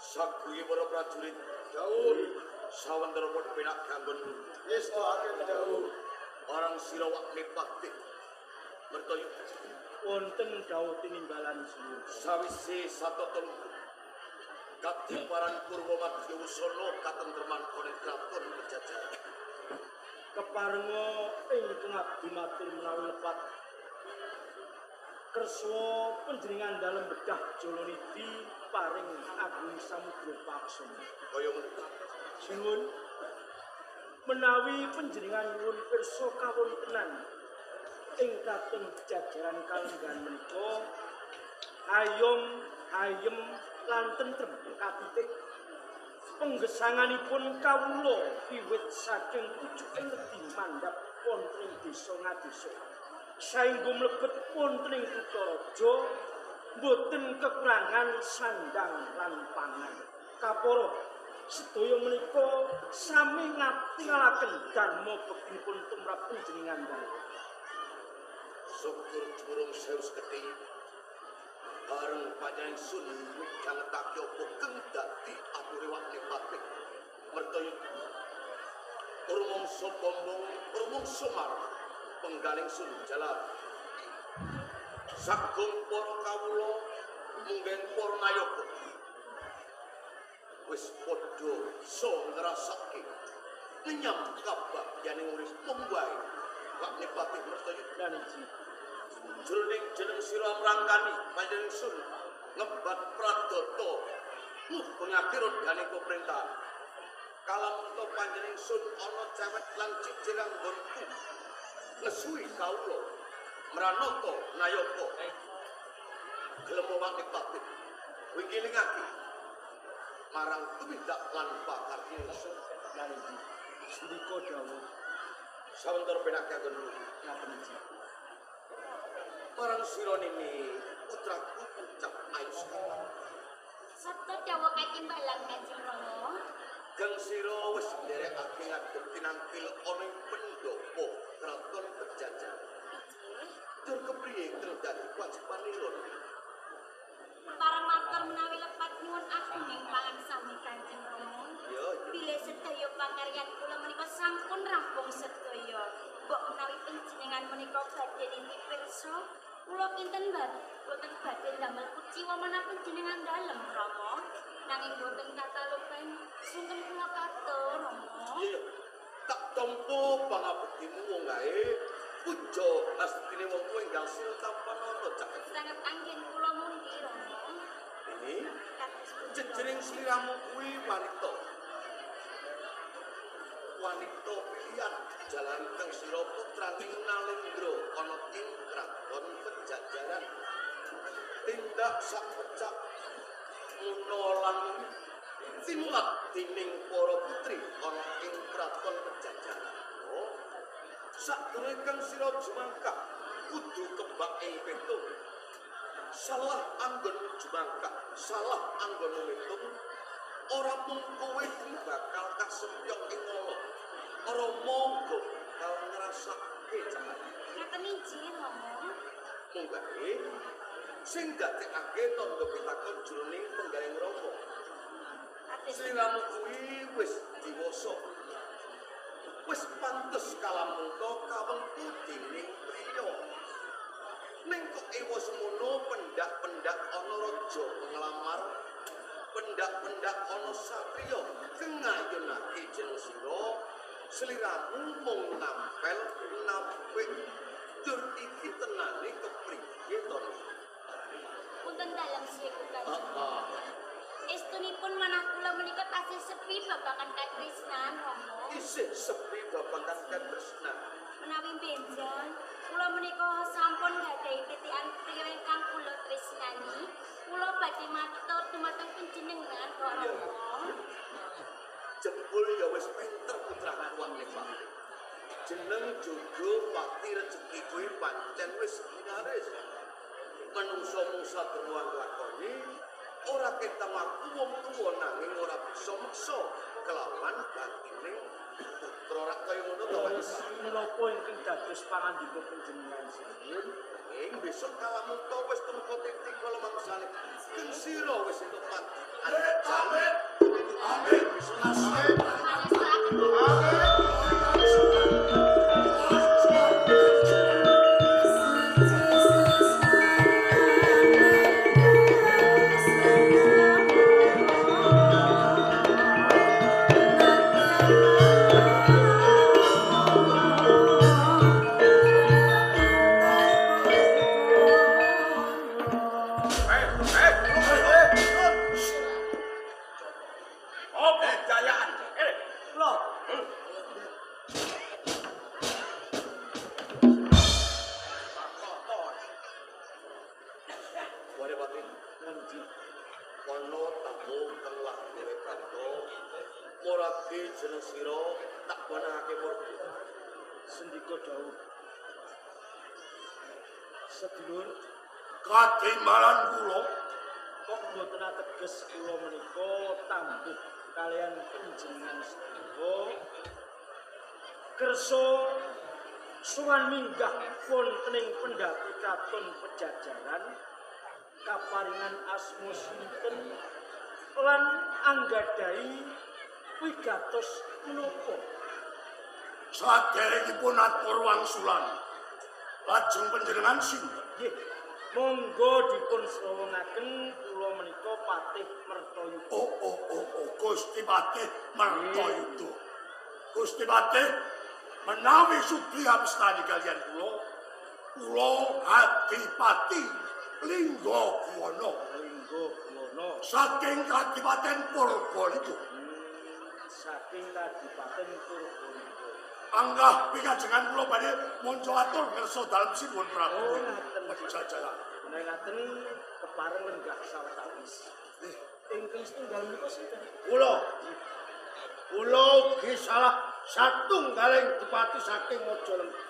Saguye para prajurit dawuh sawentara padha penak ganggon wis akeh dawuh orang sira wakne pakti mertoyo wonten dawuh tinimbalan sira sawise satotun katiparan Purwa Madya Wusana katentreman ana kraton Pajajaran keparenga ingkang abdi matur menawi lepat kersa panjenengan dalem bedah Jalanidi paring agung samudra paksana kaya menika sinuwun menawi panjenengan nyuwun pirsa kawontenan ing kraton Pajajaran kalenggan menika ayem lan tentrem katitik penggesanganipun kawula wiwit saking pucuking redi mandhap wonten ing desa ngadesa saengga mlebet wonten ing kutha raja boten kekurangan sandang lan pangan kapara sedaya menika sami ngatingalaken dharma bektinipun tumrap panjenengan dalem syukur jurung sewu sekedhi bareng panjenengan sun midhang ngetake apa keng dadi ature wakne pati mertoyo rumangsa bombong rumangsa marang penggaling sun jalan sagung para kawula munggen para nayaka wis padha iso ngrasake ngenyam kabagyaning urip mumbae wakne pati mertoyo dan jroning jeneng sira mrangkani panjenengan sun ngebat pradata ngubungake rodane pemerintahan kalamunta panjenengan sun ana cewek lan cicir anggonku ngesuwi kawula mranata nayaka gelem wakne pati wingilingake marang tumindak lan pakarti sun lan sedika dawuh sawentara penak kanggo ngaten iki marang sira nini putraku ucap ayu sekali sabda dawuh katimbalan Kanjeng Rama Kang sira wis nderekake ngadeg tinangkil ana ing pendopo kraton Pajajaran tur kepriye terus dadi kewajibanipun parang matur menawi lepat nyuwun agung ing pangan sami Kanjeng Rama ya bilih sedaya pakaryan kula menika sampun rampung sedaya mbok menawi panjenengan menika badhe nitih pirsa kula kinten boten badhe damel kuciwa menawi panjenengan dalem Rama nanging boten katalukan sungkem kula katur Rama iya tak tampa pangabektimu wong ae puja astine wong kowe enggal sira tanpa nata cak sanget anggen kula mundi Rama ini jejering sliramu kuwi wanita pilihan jalan kang sira putraning Nalendra ana ing kraton Pajajaran tindak sak pecak munolan simulat dening para putri ana ing kraton Pajajaran sadurunge kang sira jumangkah kudu kebak ing petung salah anggon jumangkah salah anggon metung ora mung kowe bakal kasempyok ing Allah ora monggo bakal ngrasake jaman ngaten inji Rama munggahe sing dadekake tandha pitakon jroning penggaling Rama sliramu kuwi wis diwasa wis pantes kalamunta kawengku dening priya ning kok ewa semono pendak-pendak ana raja nglamar pendak-pendak ana satriya ngayunake jeneng sira sliramu mung nampel nampik tur iki tenane kepriye to punten dalem siku Kanjeng estunipun manah kula menika tasih sepi babakan katresnan Rama isih sepi babakan katresnan menawi benjang kula menika sampun gadhahi titikan priya ingkang kula tresnani kula badhe matur dumateng panjenengan kok Rama jebul ya wis pinter putraku wangi Pak jeneng jogo pati rezeki kuwi pancen wis ginaris manungsa musa beruang lakoni ora ketamaku wong tuwa nanging ora bisa meksa kelawan batine putra rak kaya ngono to Pak menapa ingkang dados pangandika panjenengan sinuwun besok kalamun to wis tempo titik kala mangsane keng sira wis entuk pati nglapurake jeneng sira tak gonake murti. Sendika dawuh. Sedulur, Katimalan kula kok mboten ateges kula menika tambuh kalian panjenengan sedaya kersa suwan minggah wonten ing pendhapi katon pejajaran kaparingan asma sinten lan anggadhahi wigatos menapa. saderengipun atur wangsulan. Lajeng panjenengan sinten? Nggih, monggo dipun srawungaken kula menika Patih Mertayuda. Oh, Gusti Patih Mertayuda. Gusti Patih, menawi sudi abstani kalian kula Adipati Linggabuwana. Linggabuwana. Saking Kadipaten Purbalingga. Saking Kadipaten Purbalingga. Anggah pikajengan kula badhe monco atur ngersa dalem sinuwun Prabu. Oh, ngaten. Pejajaran. Ngaten kepareng lenggah sawetawis. Ingkang setunggal menika sinten? Kula ugi salah satunggaling dipati saking Majalengka.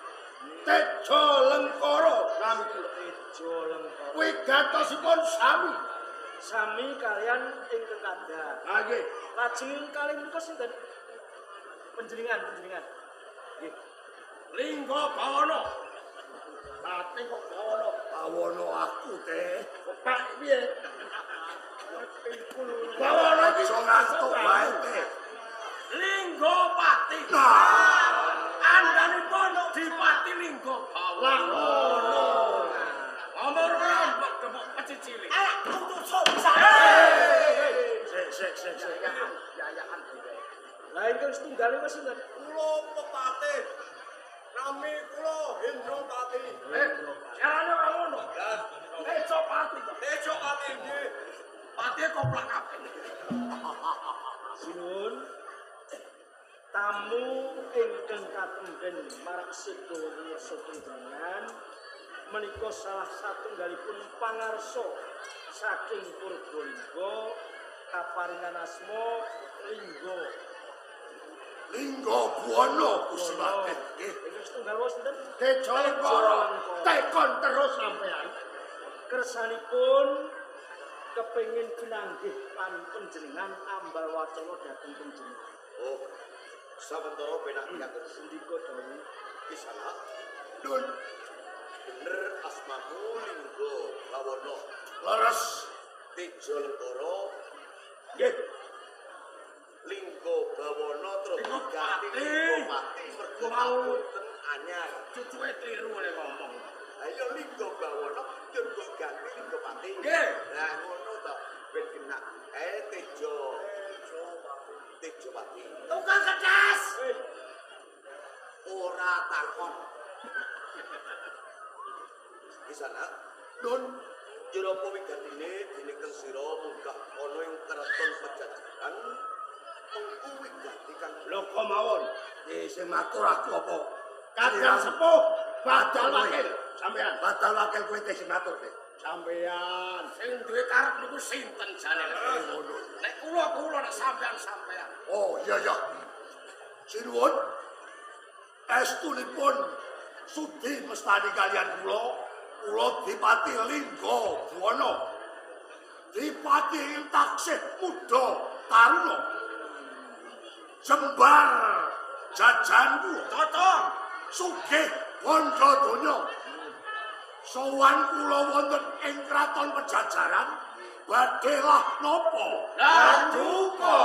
Tejo Lengkara nami kula. Tejo Lengkara. Wigatosipun sami. Sami kalian ingkang kandhang. Nggih. Lajeng kalih menika sinten? Panjenengan. Nggih. Linggabuwana. Ate kok bawana? Bawana aku teh. Pak piye? Bawana bisa ngantuk wae teh. Linggapati. Andhanipun Dipati Linggabawana. Lah ngono. Omor rombok kebok pecicilik. Alah kudu bisa. Sik. Yayakan dhewe. Lah ingkang setunggalipun sinten? Kula Pepatih. Nami kula Hendrapati. Jarane ora ngono. Tejo Pati. Tejo Pati nggih. Pati koplak kabeh. Sinuwun tamu ingkang katenggen marang sedaya sedherek menika salah satunggalipun pangarsa saking Purbalingga kaparingan asma Linggabuwana Gusti Patih. Nggih. Ingkang setunggal wau sinten? Tejo Lengkara. Tekon terus sampean. Kersanipun kepengin pinanggih panjenengan ambal wacana dhateng panjenengan. Oh, samentara penak piyatur Sendika dawuh. iki salah. Dun Bener asmamu Linggabawana. leres. Tejo Lengkara Nggih. Linggabawana terus diganti Linggapati. Linggapati mergo mboten anyar. Cucuke kliru oleh ngomong. Ayo Linggabawana yo ganti Linggapati. Nggih. Lah ngono to ben kena. Tejo Pati. Tukang kertas. Ora takon. Di sana Dun jero apa wigatine dineken sira munggah ana ing keraton pejajaran mengku wigati kang lho kok mawon. Sing matur aku apa? Kadang sepuh badal wakil sampean. Badal wakil kowe teh sing matur teh. Sampean. Sing duwe karep niku sinten jane? Nek kula nek sampean. Oh iya. Sinuwun. Estunipun sudi mestani kalian kula Dipati Linggabuwana. Dipati ing taksih muda taruna. Jembar jajan kula. Totong. Sugih wanda donya. Sowan kula wonten ing kraton pejajaran badhe lah napa? Lah duka.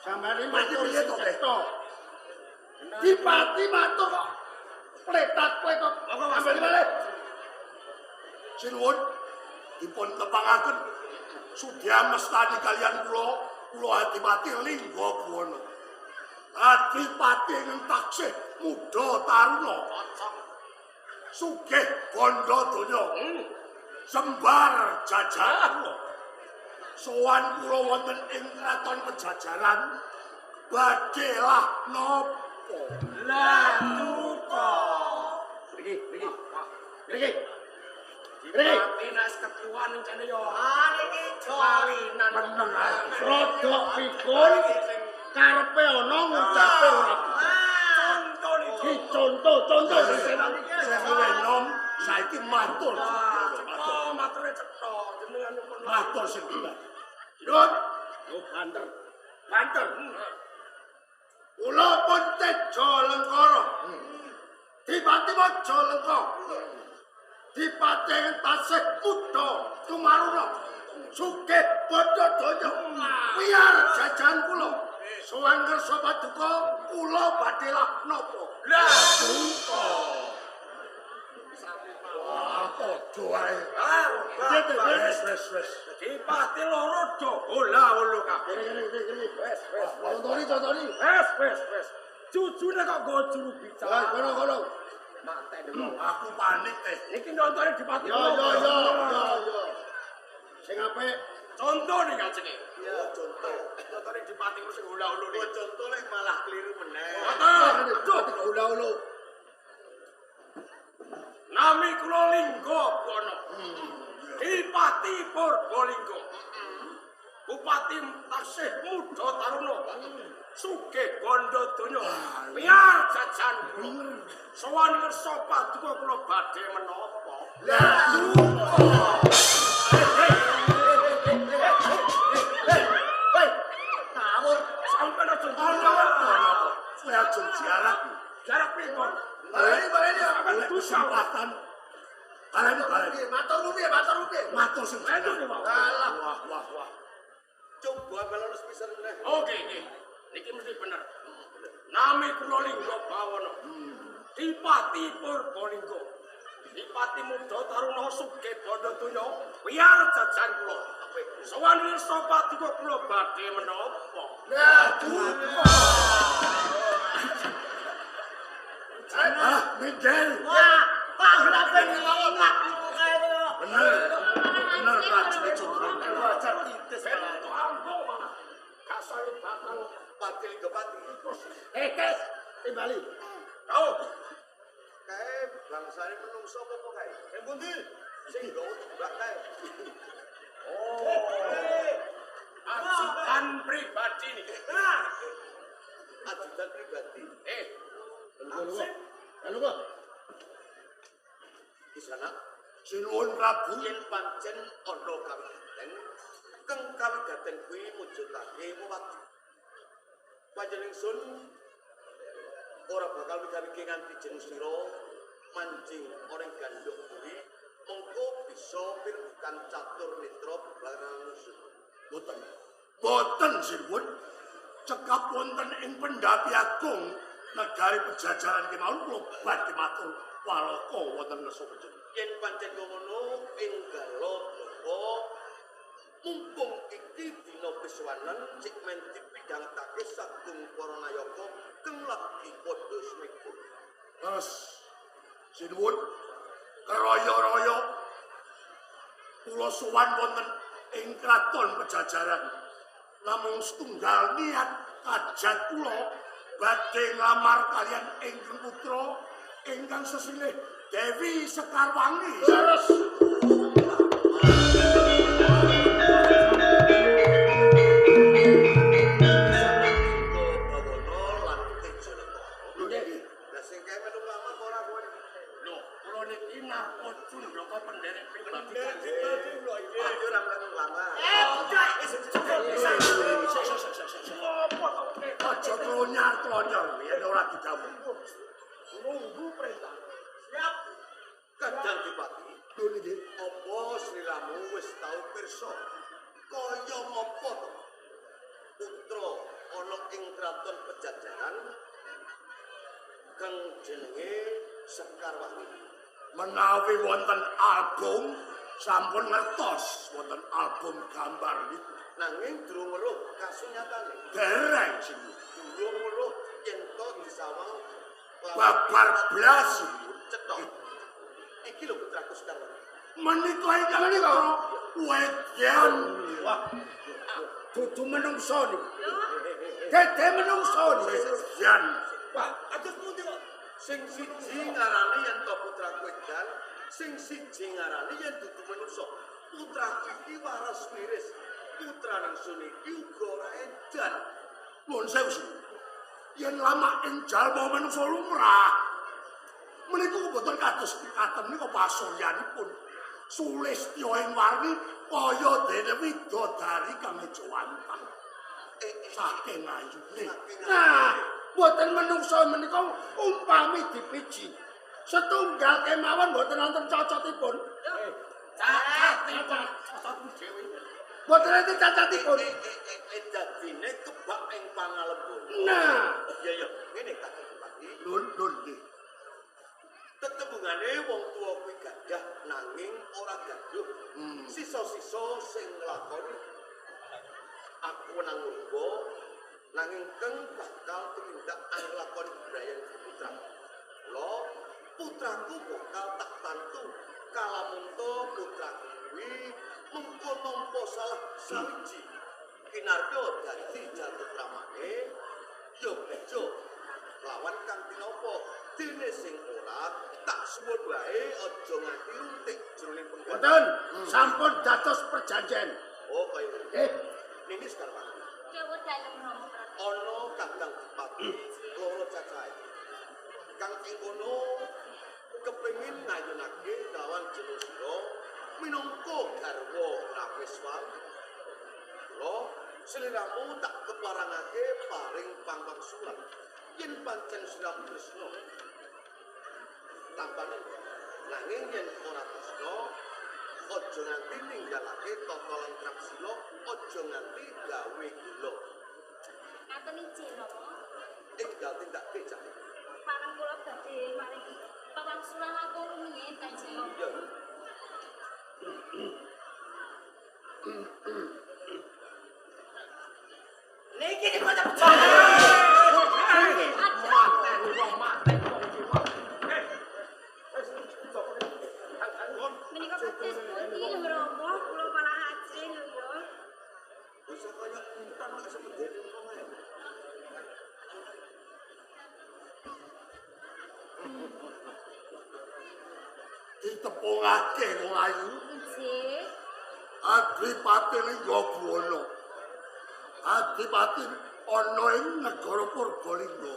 Sampeyan matur piye to, Dipati matur kok pletat-pletot. Ambil balik. Sinuwun dipun tepangaken sudya mestani kalian kula Adipati Linggabuwana. Adipati ing taksih muda taruna. Sugih bondo donya. Sembar jajan. Sowan kula wonten ing kraton pejajaran badhe lah napa? Lah duka. Niki. Dinas ketuan jane yo. Kawinan meneng ae. Rodok pikun karepe ana ngucape ora. Contoh sesuai nom saiki matur. Mature cetha jenengan pun Matur sing bener. Nuwun. Oh, banter. Kula pun tejo lengkara. Tiba-tiba jolengko. Dipaten tasih kuda tumaruna. Sugih bodho donya. Biar jajan kula. Sowan kersa paduka kula badhe lah napa. lah Duka. Wah, padha wae. Wes. Dipati loro do ola-olo kabeh. Wes. Contoni. Wes. Jujune kok nggo juru bicara. Kono. Mateni wong. Aku panik teh. Iki nyontone dipati. Yo. Sing apik Contoh nih kacenge. Ya contoh. Nyontone dipati sing ola-olo nih. Oh, contoh lek malah keliru meneh. Aduh. ulah-ulah. Nami kula Lingga Bono. Dipati Purbalingga. Bupati tasih muda taruna. Sugih bondo donya. Biar jajan kula. Sowan kersa paduka kula badhe menapa? Ngawur. Sampeyan aja Kowe aja jarak. jarak pripun? Baleni. Itu kesempatan. Baleni. Matur rupiah. Matur sing Aduh, bener. Wah. Wah. Coba balon sepisan meneh. Oke. Niki mesti bener. Nami kula Lingga Bawana. Dipati Purbalingga. Dipati muda taruna sugih bondo donya. Biar jajan kula. Sowan wirsa paduka kula badhe menapa? Miguel. Pak, kenapa ngomong Bener prajurit Cundra. Bentuk ampuh malah. Kasane bakal Patil kepati. Bali. kau. Kae bangsane menungso apa kae? Sing pundi? Sing gawe tembak kae. Ajudan pribadi nih. Ajudan pribadi. Halo, Pak. Di sana Sinuwun Prabu. yen pancen ana kawigaten, keng kawigaten kuwi mujudake wewati. Panjenengan ora bakal wigawiki nganti jeneng sira mancing orang gandum kuwi mengko bisa pirdukan catur netra barang musuh. Boten Sinuwun. Cekap wonten ing Pendhapi Agung negari Pejajaran kemawon kula badhe matur walaka wonten ngersa panjenengan. Yen pancen ngono enggalo apa mumpung iki dina Piswanen cek men dipidhangetake sagung para nayaka keng lagi padha smekul. Terus Sinuwun keroyo-royo kula sowan wonten ing kraton Pejajaran. Namung setunggal niat kajat kula badhe nglamar kalian ingkang putra ingkang sesilih Dewi Sekarwangi. Terus. Lah sing kae melu lamar ora kowe. Lho, kula niki narko Cundra kok penderek pribadi. Aku ora melu lamar. Aja klonyar-klonyor yen ora didhawuhi. Nunggu perintah. Siap. Kadang Dipati, Lho niki. apa sliramu wis tau pirsa kaya ngapa to? Putra ana ing kraton Pejajaran kang jenenge Sekarwangi. Menawi wonten album sampun ngertos wonten album gambar niku. Nanging durung weruh kasunyatane. Dereng sing Durung weruh yen to disawang babar blas. cetok. Iki lho putraku Sekarwangi. Menika ingkang menika wedyan. Wah. Dudu menungso niku. Dede menungso niku. Wedyan. Wah, Atus pundi kok? Sing siji ngarani yen to putraku Edan Sing siji ngarani yen dudu manungsa. Putraku iki waras wiris. Putra ningsun iki uga ora edan. Nuwun sewu. Yen lama ing jalma manungsa lumrah. Menika boten kados pikaten nika pasuryanipun. Sulistya ing warni kaya dene widodari kang jawantang. Saking ayune. Nah, boten manungsa menika umpami dipiji. Setunggal kemawon boten wonten cocotipun. Cacatipun cocotipun dhewe. Boten enten cacatipun. Dadine kebak ing pangalembur. Nah, Ya ngene Kakang Bupati. nun nggih. Tetembungane wong tuwa kuwi gadah nanging ora gaduh. Sisa-sisa sing nglakoni. Aku nang urba nanging keng bakal tumindak nglakoni bebrayan putra. Mula putraku bakal tak bantu kalamunta putraku kuwi mengko nampa salah sawiji. Kinarya dadi jatutramane ya bejo lawan kang tinapa dene sing ora tak suwun wae aja nganti runtik jroning penggal. Boten, sampun dados perjanjian. Oh kaya Eh, Ninis Karwati. Dawuh dalem Rama Prabu. Ana Kakang Bupati loro cacahe. Kang ing kono kepengin ngayunake lawan Jenosira minangka garwa Rapiswari. Lo seliramu tak keparangake paring pangwangsulan yen pancen sira tresna. Tampane nanging yen ora tresna aja nganti ninggalake tata lantrap sila, aja nganti gawe gula. Ngaten iki Rama. Enggal tindak becak. Parang kula badhe maringi pawangsulan langkung rumiyin Kanjeng Rama. Ya. Niki dipun Menika kados pundi lho Rama, kula malah ajeng lho ya. Wis kaya entan kok sepedene kok ae. ditepungake wong ayu. Nggih. Adipati Linggabwana. Adipati ana ing negara Purbalingga.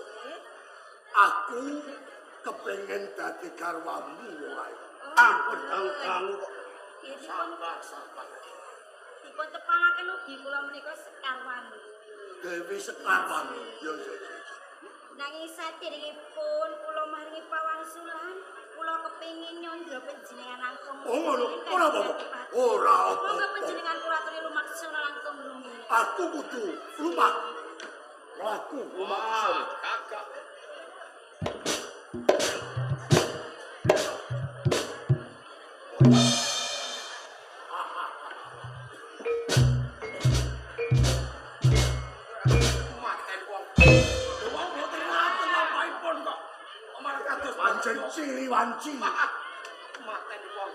Aku kepengin dadi garwamu wong ayu. Ampun kanggo kok. Sampah. Dipun tepangaken ugi kula menika sekarwan. Dewi Sekarwan. Ya. Nanging saderengipun kula maringi pawangsulan, kula kepengin nyandra panjenengan langkung. Oh ngono, ora apa-apa. Ora Monggo apa-apa. panjenengan kula aturi lumaksana langkung rumiyin. Aku kudu lumak. Aku lumaksan. Kakak. Maten wong. Wong boten ngaten lampahipun kok. Malah kados Pancen ciri wanci. maten wong.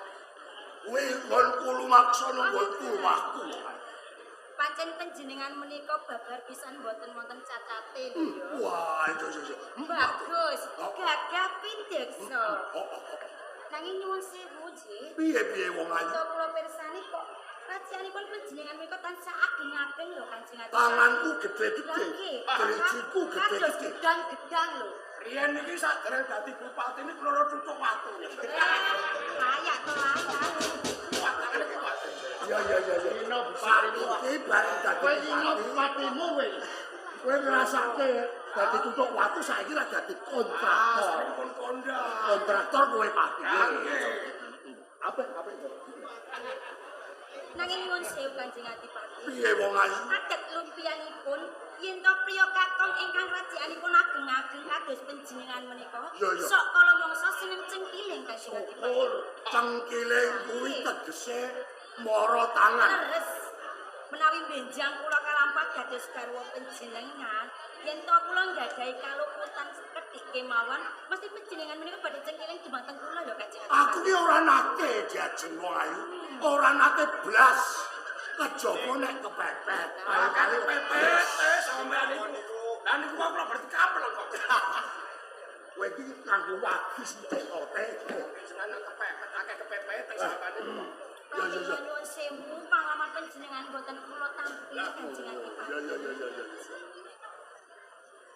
Kuwi nggonku lumaksana nggonku lumahku. Pancen panjenengan menika babar pisan boten wonten cacate lho ya. Wah, iya. Bagus, gagah pindeksa. Oh. Nanging nyuwun sewu nggih. Piye wong ayu? Kula kula pirsani kok racianipun panjenengan menika tansah ageng-ageng lho Kanjeng Adipati. Tanganku gede-gede. Nggih. Driciku Kados gede-gede. gedang-gedang lho. Riyen niki sadere dadi bupati ini kloro cucuk watu. Layak to layak. Watane iki watu. Ya. Ino bupatimu iki bareng dadi kowe ino bupatimu kowe. Kowe ngrasake dadi tutuk watu saiki ra dadi kontraktor. Pun konda. Kontraktor kowe pati. Apik. Nanging nyuwun sewu Kanjeng Adipati. Piye wong ayu? Adat lumpianipun yen to priya kakung ingkang rajianipun ageng-ageng kados panjenengan menika. Ya. Sok kala mangsa sinem cengkiling Kanjeng Adipati. Oh, cengkiling kuwi tegese mara tangan. Leres. Menawi benjang kula kalampah dados garwa panjenengan, yen to kula nggadahi kaluputan sekedhik kemawon, mesti panjenengan menika badhe cengkiling dumateng kula lho Kanjeng Adipati. Aku ki ora nate diajeng wong ayu. Ora nate blas. Kejaba nek kepepet. Kali pepet sampean niku. Lah niku kula berarti kapel kok. kowe iki kanggo wadis teko-teko. Jenengan kepepet akeh kepepet sakane. Nyuwun sewu panglaman panjenengan boten kula tampi Kanjeng Adipati. Ya.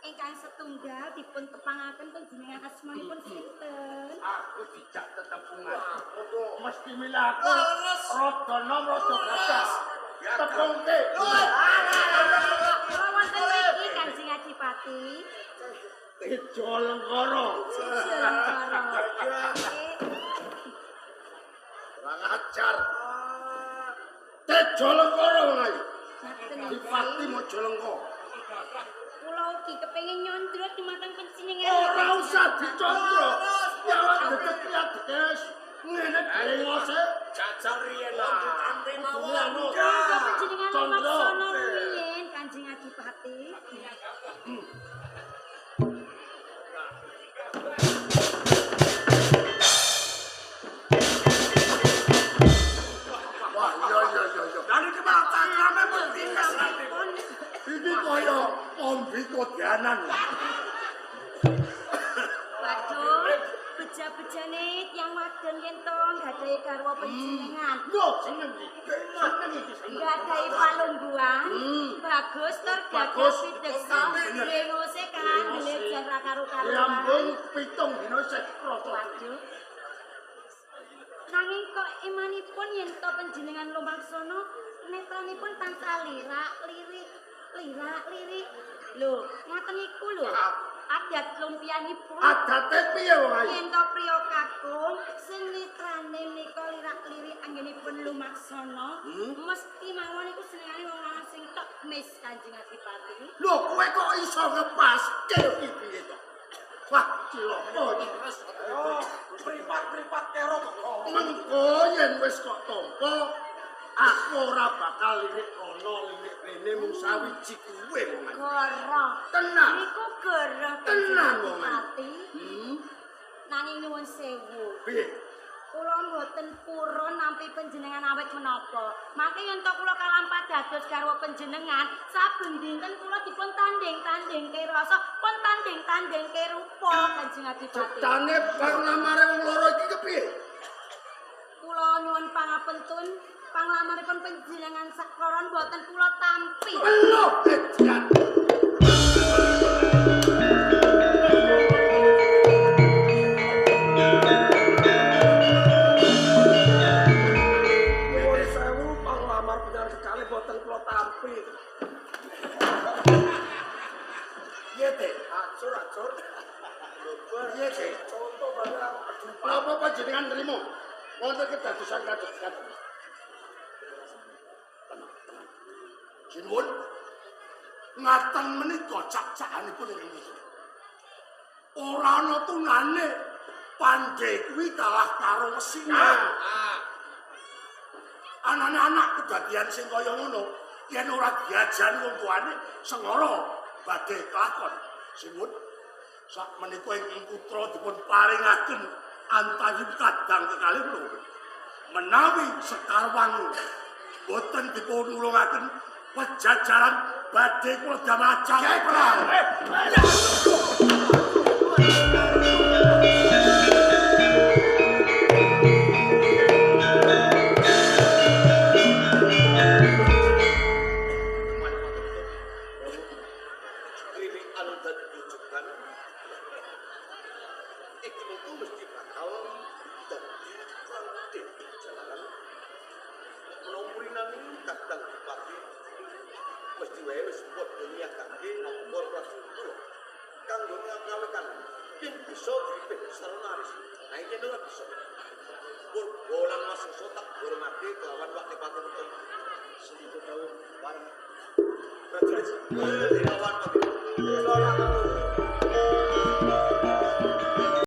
Ingkang setunggal dipun tepangaken panjenengan asmanipun sinten? Aku tidak tetepungan. Mesti milah aku rada nom rada gagas. Tepungke. Kula wonten mriki Kanjeng Adipati. Tejo Lengkara. Kurang ajar. Tejo Lengkara wae. Dipati Mojo Lengko. Kula ugi kepengin nyondro dumateng panjenengan. Ora usah dicondro. Ya deket ya dekes. Ngene brengose. Jajar riyen lah. Panjenengan maksana rumiyin Kanjeng Adipati. Wah, iya. Dan iki malah cakrame mesti kasrate. Iki kaya ombi kodanan. Waduh, beja-bejane tiyang wadon yen to nggadahi garwa panjenengan. Yo, seneng iki. Nggadahi palungguhan. Bagus tur Bagus. gagah pideksa. Rengose kan gelejar ra karo-karuan. Lambung pitung dina sek kroso. Waduh. Nanging kok imanipun yen to panjenengan lumaksana netranipun tansah lirak-lirik. Lho, ngoten iku lho. Adat lumpianipun. Adate piye wong ayu? Yen to priya kakung sing netrane nika lirak-lirik anggenipun lumaksana, mesti mawon iku senengane wong lanang sing tekmis Kanjeng Adipati. Lho, kowe kok iso ngepaske iki piye to? Wah, cilaka iki. Pripat-pripat kero kok. Mengko yen wis kok tampa, aku ora bakal lirik ana lirik rene mung sawiji kuwe wong ayu. Goroh. Tenang. Niku goroh Tenang, Kanjeng wong. Adipati. Nanging nyuwun sewu. Piye? Kula mboten purun nampi panjenengan awet menapa. Mangke yen to kula kalampa dados garwa panjenengan, saben dinten kula dipun tanding-tandingke rasa, pun tanding-tandingke rupa Kanjeng Adipati. Cetane bang lamare wong loro iki kepiye? Kula nyuwun pangapunten, panglamaripun panjenengan sakloron boten kula tampi. Lho, edan. Nyuwun sewu panglamar penyanyi kali boten kula tampi. Yete, Acur. yete. Contoh banget aku kedupa. Napa panjenengan nrimo? Wonten kedadosan kados kados. Sinuwun. Ngaten menika cak-cakanipun ing mriki. Ora ana tunane pandhe kuwi kalah karo wesine. Anane anak kedadian sing kaya ngono, yen ora diajari wong tuane sengara badhe kelakon. Sinuwun. Sak menika ing putra dipun paringaken antawi kadang kekalih lho. Menawi sekarwangu boten dipun nulungaken pejajaran badhe kula damel ajang perang. Klinik anu dadi rujukan iki mengko mesti bakal dadi praktik jalanan. Menawi nami kadang dipati mesti wae wis padha niatake nomor rasul kanggo ngawekan yen bisa dipik serenaris. Nah iki ora bisa. Bolan masuk tak hormati kelawan wak nipati betul. Sedikit tahun bareng. Prajurit. Lawan